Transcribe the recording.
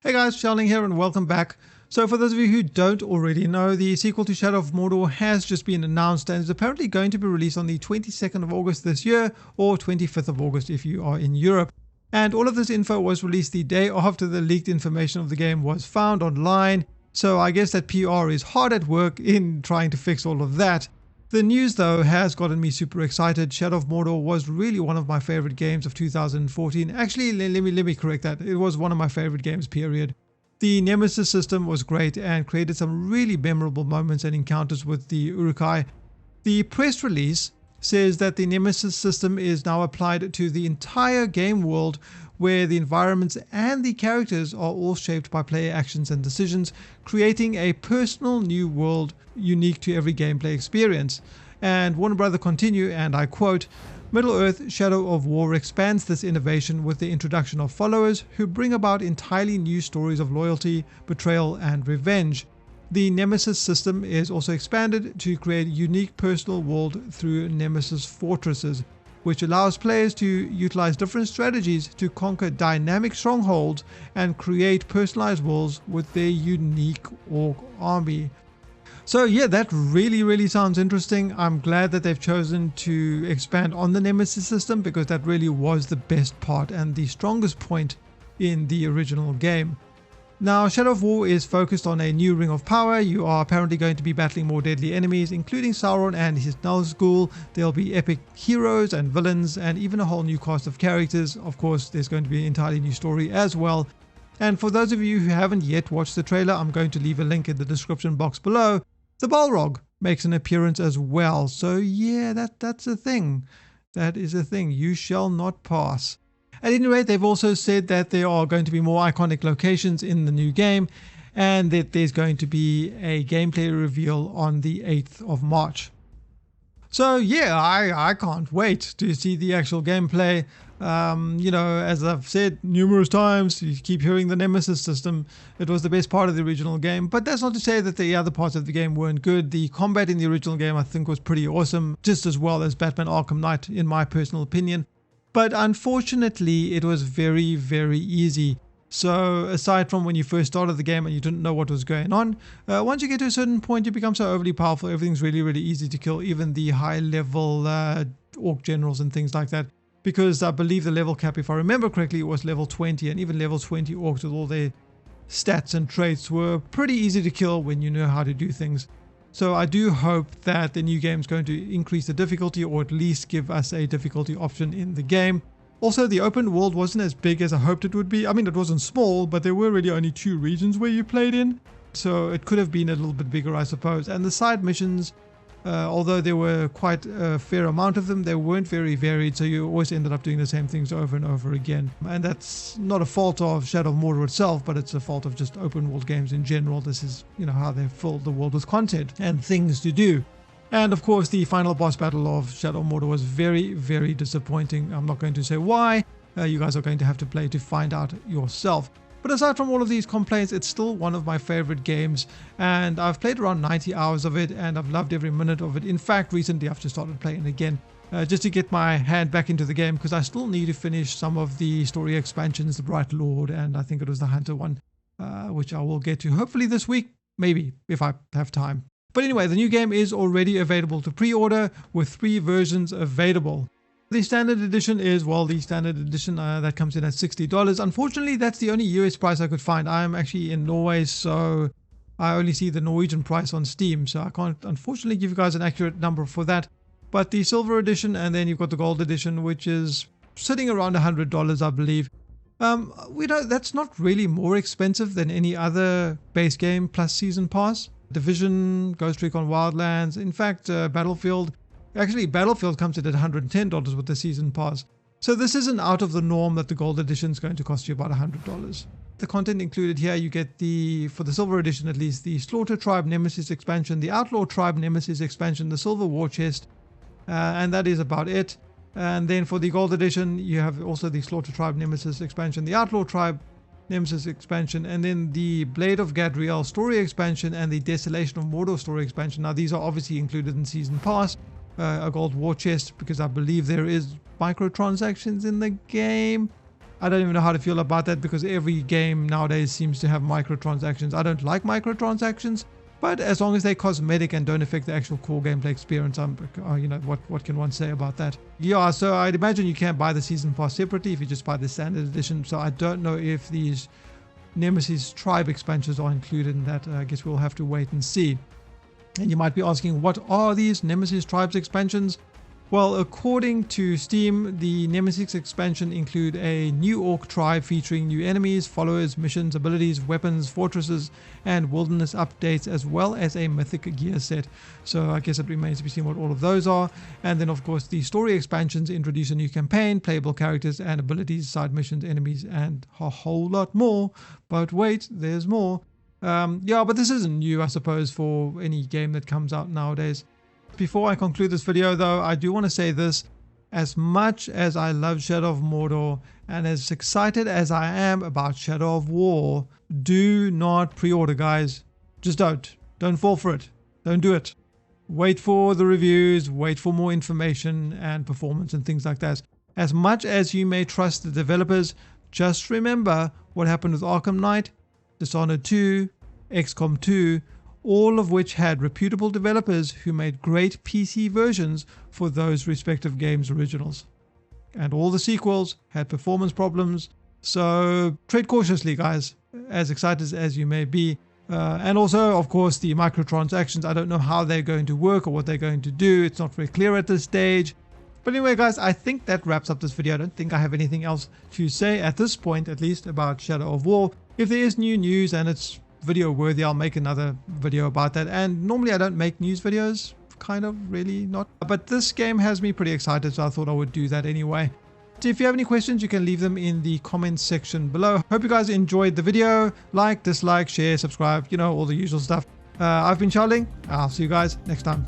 Hey guys, Sheldon here and welcome back. So for those of you who don't already know, the sequel to Shadow of Mordor has just been announced and is apparently going to be released on the 22nd of August this year, or 25th of August if you are in Europe. And all of this info was released the day after the leaked information of the game was found online, so I guess that PR is hard at work in trying to fix all of that. The news though has gotten me super excited. Shadow of Mordor was really one of my favorite games of 2014. Actually, let me correct that. It was one of my favorite games, period. The Nemesis system was great and created some really memorable moments and encounters with the Uruk-hai. The press release says that the Nemesis system is now applied to the entire game world, where the environments and the characters are all shaped by player actions and decisions, creating a personal new world unique to every gameplay experience. And Warner Bros. Continue, and I quote, "Middle-earth Shadow of War expands this innovation with the introduction of followers who bring about entirely new stories of loyalty, betrayal, and revenge. The Nemesis system is also expanded to create a unique personal world through Nemesis fortresses, which allows players to utilize different strategies to conquer dynamic strongholds and create personalized worlds with their unique orc army." So yeah, that really sounds interesting. I'm glad that they've chosen to expand on the Nemesis system, because that really was the best part and the strongest point in the original game. Now, Shadow of War is focused on a new ring of power. You are apparently going to be battling more deadly enemies, including Sauron and his Nazgul. There'll be epic heroes and villains, and even a whole new cast of characters. Of course, there's going to be an entirely new story as well. And for those of you who haven't yet watched the trailer, I'm going to leave a link in the description box below. The Balrog makes an appearance as well. So yeah, that's a thing. That is a thing. You shall not pass. At any rate, they've also said that there are going to be more iconic locations in the new game, and that there's going to be a gameplay reveal on the 8th of March. So yeah, I can't wait to see the actual gameplay. As I've said numerous times, you keep hearing the Nemesis system. It was the best part of the original game, but that's not to say that the other parts of the game weren't good. The combat in the original game, I think, was pretty awesome, just as well as Batman Arkham Knight, in my personal opinion. But unfortunately, it was very easy. So aside from when you first started the game and you didn't know what was going on, once you get to a certain point, you become so overly powerful. Everything's really easy to kill, even the high level orc generals and things like that. Because I believe the level cap, if I remember correctly, it was level 20, and even level 20 orcs with all their stats and traits were pretty easy to kill when you know how to do things. So I do hope that the new game is going to increase the difficulty, or at least give us a difficulty option in the game. Also, the open world wasn't as big as I hoped it would be. I mean, it wasn't small, but there were really only 2 regions where you played in. So it could have been a little bit bigger, I suppose. And the side missions, although there were quite a fair amount of them, they weren't very varied, so you always ended up doing the same things over and over again. And that's not a fault of Shadow of Mordor itself, but it's a fault of just open world games in general. This is, how they fill the world with content and things to do. And of course, the final boss battle of Shadow of Mordor was very disappointing. I'm not going to say why. You guys are going to have to play to find out yourself. But aside from all of these complaints, it's still one of my favorite games, and I've played around 90 hours of it, and I've loved every minute of it. In fact, recently I've just started playing again, just to get my hand back into the game, because I still need to finish some of the story expansions, the Bright Lord, and I think it was the Hunter one, which I will get to hopefully this week, maybe, if I have time. But anyway, the new game is already available to pre-order, with 3 versions available. The standard edition is, well, the standard edition that comes in at $60. Unfortunately, that's the only US price I could find. I'm actually in Norway, so I only see the Norwegian price on Steam, so I can't unfortunately give you guys an accurate number for that. But the silver edition, and then you've got the gold edition, which is sitting around $100, I believe. That's not really more expensive than any other base game plus season pass. Division, Ghost Recon Wildlands, in fact, Battlefield comes in at $110 with the season pass. So this isn't out of the norm that the gold edition is going to cost you about $100. The content included here, you get for the silver edition at least, the Slaughter Tribe Nemesis expansion, the Outlaw Tribe Nemesis expansion, the Silver War Chest, and that is about it. And then for the gold edition, you have also the Slaughter Tribe Nemesis expansion, the Outlaw Tribe Nemesis expansion, and then the Blade of Gadriel story expansion and the Desolation of Mordor story expansion. Now these are obviously included in season pass. A gold war chest, because I believe there is microtransactions in the game. I don't even know how to feel about that because every game nowadays seems to have microtransactions. I don't like microtransactions, but as long as they're cosmetic and don't affect the actual core gameplay experience, you know, what can one say about that? Yeah, so I'd imagine you can't buy the season pass separately if you just buy the standard edition. So I don't know if these Nemesis tribe expansions are included in that. I guess we'll have to wait and see. And you might be asking, what are these Nemesis tribes expansions? Well, according to Steam, the Nemesis expansion include a new orc tribe featuring new enemies, followers, missions, abilities, weapons, fortresses, and wilderness updates, as well as a mythic gear set. So I guess it remains to be seen what all of those are. And then of course the story expansions introduce a new campaign, playable characters and abilities, side missions, enemies, and a whole lot more. But wait, there's more. Yeah, but this isn't new, I suppose, for any game that comes out nowadays. Before I conclude this video though, I do want to say this. As much as I love Shadow of Mordor and as excited as I am about Shadow of War, do not pre-order, guys. Just don't. Don't fall for it. Don't do it. Wait for the reviews, wait for more information and performance and things like that. As much as you may trust the developers, just remember what happened with Arkham Knight, Dishonored 2, XCOM 2, all of which had reputable developers who made great PC versions for those respective games' originals. And all the sequels had performance problems, so tread cautiously, guys, as excited as you may be. And also, of course, the microtransactions, I don't know how they're going to work or what they're going to do. It's not very clear at this stage. But anyway, guys, I think that wraps up this video. I don't think I have anything else to say at this point, at least, about Shadow of War. If there is new news and it's video worthy, I'll make another video about that. And normally I don't make news videos, kind of, really not, but this game has me pretty excited, so I thought I would do that anyway. So if you have any questions, you can leave them in the comments section below. Hope you guys enjoyed the video. Like, dislike, share, subscribe, you know, all the usual stuff. I've been Charlie. I'll see you guys next time.